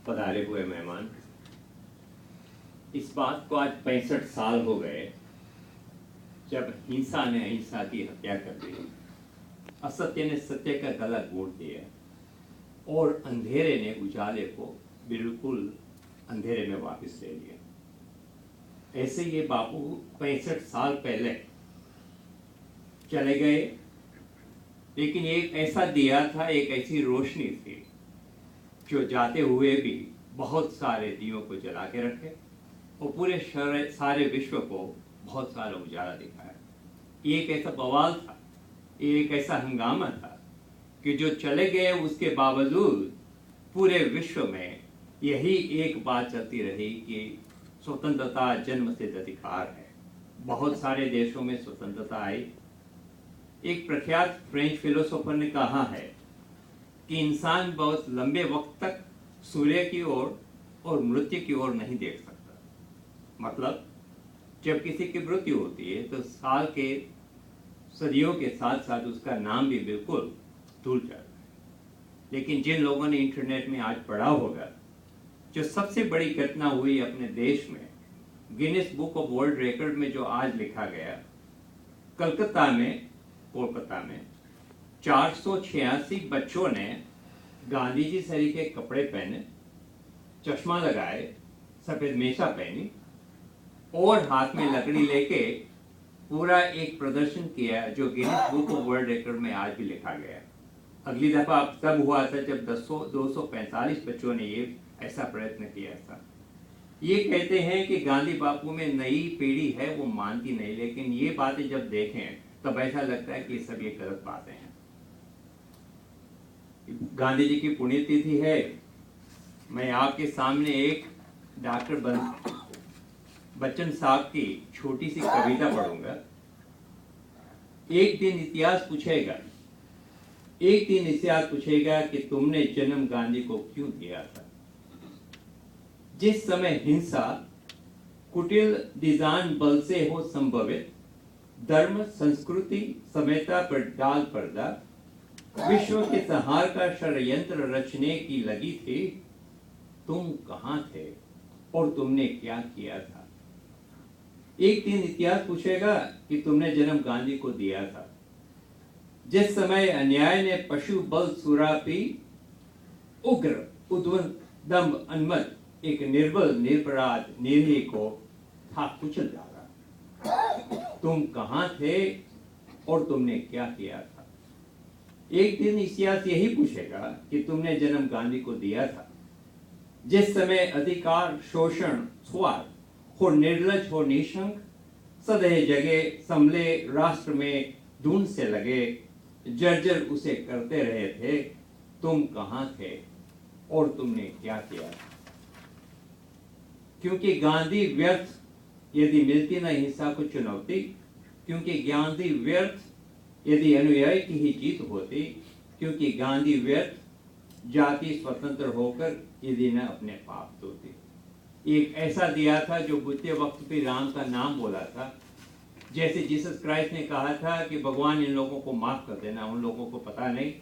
पधारे हुए मेहमान, इस बात को आज 65 साल हो गए जब हिंसा ने अहिंसा की हत्या कर दी, असत्य ने सत्य का गला घोंट दिया और अंधेरे ने उजाले को बिल्कुल अंधेरे में वापस ले लिया। ऐसे ये बापू 65 साल पहले चले गए, लेकिन एक ऐसा दिया था, एक ऐसी रोशनी थी जो जाते हुए भी बहुत सारे दियों को जला के रखे और पूरे सारे विश्व को बहुत सारा उजाला दिखाया। ये एक ऐसा बवाल था, ये एक ऐसा हंगामा था कि जो चले गए उसके बावजूद पूरे विश्व में यही एक बात चलती रही कि स्वतंत्रता जन्मसिद्ध अधिकार है। बहुत सारे देशों में स्वतंत्रता आई। एक प्रख्यात फ्रेंच फिलोसोफर ने कहा है कि इंसान बहुत लंबे वक्त तक सूर्य की ओर और मृत्यु की ओर नहीं देख सकता। मतलब जब किसी की मृत्यु होती है तो साल के सदियों के साथ साथ उसका नाम भी बिल्कुल धुल जाता है। लेकिन जिन लोगों ने इंटरनेट में आज पढ़ा होगा, जो सबसे बड़ी घटना हुई अपने देश में, Guinness book of world record में जो आज लिखा गया, कोलकाता में 486 बच्चों ने गांधी जी सरी के कपड़े पहने, चश्मा लगाए, सफेद मेशा पहनी और हाथ में लकड़ी लेके पूरा एक प्रदर्शन किया जो Guinness book of world record में आज भी लिखा गया। अगली दफा अब तब हुआ था जब 245 बच्चों ने ये ऐसा प्रयत्न किया था। ये कहते हैं कि गांधी बापू में नई पीढ़ी है, वो मानती नहीं, लेकिन ये बातें जब देखें तब ऐसा लगता है कि सब ये गलत बातें हैं। गांधी जी की पुण्यतिथि है। मैं आपके सामने एक डॉक्टर बच्चन साहब की छोटी सी कविता पढ़ूंगा। एक दिन इतिहास पूछेगा कि तुमने जन्म गांधी को क्यों दिया था। जिस समय हिंसा कुटिल डिजाइन बल से हो संभवित, धर्म संस्कृति सभ्यता पर डाल पर्दा, विश्व के संहार का षड्यंत्र रचने की लगी थी, तुम कहां थे और तुमने क्या किया था। एक दिन इतिहास पूछेगा कि तुमने जन्म गांधी को दिया था। जिस समय अन्याय ने पशु बल सुरापी, उग्र उद्दंड अन्मत एक निर्बल निरपराध निर्भय को था कुचल डाला, तुम कहां थे और तुमने क्या किया था। एक दिन इतिहास यही पूछेगा कि तुमने जन्म गांधी को दिया था। जिस समय अधिकार शोषण स्वार्थ हो निर्लज हो निशंक, सदैव जगे संभले राष्ट्र में धुन से लगे, जर्जर उसे करते रहे थे, तुम कहां थे और तुमने क्या किया। क्योंकि गांधी व्यर्थ यदि मिलती न हिंसा को चुनौती, क्योंकि गांधी व्यर्थ यदि अनुयायी की ही जीत होती, क्योंकि गांधी व्यर्थ जाति स्वतंत्र होकर यदि न अपने पाप धोती। एक ऐसा दिया था जो बुद्ध वक्त पे राम का नाम बोला था। जैसे जीसस क्राइस्ट ने कहा था कि भगवान इन लोगों को माफ कर देना, उन लोगों को पता नहीं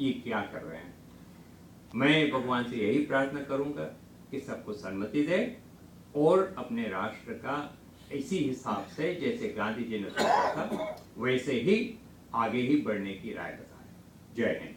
ये क्या कर रहे हैं। मैं भगवान से यही प्रार्थना करूंगा कि सबको सन्मति दे और अपने राष्ट्र का इसी हिसाब से जैसे गांधी जी ने सोचा था वैसे ही आगे ही बढ़ने की राय बताए। जय हिंद।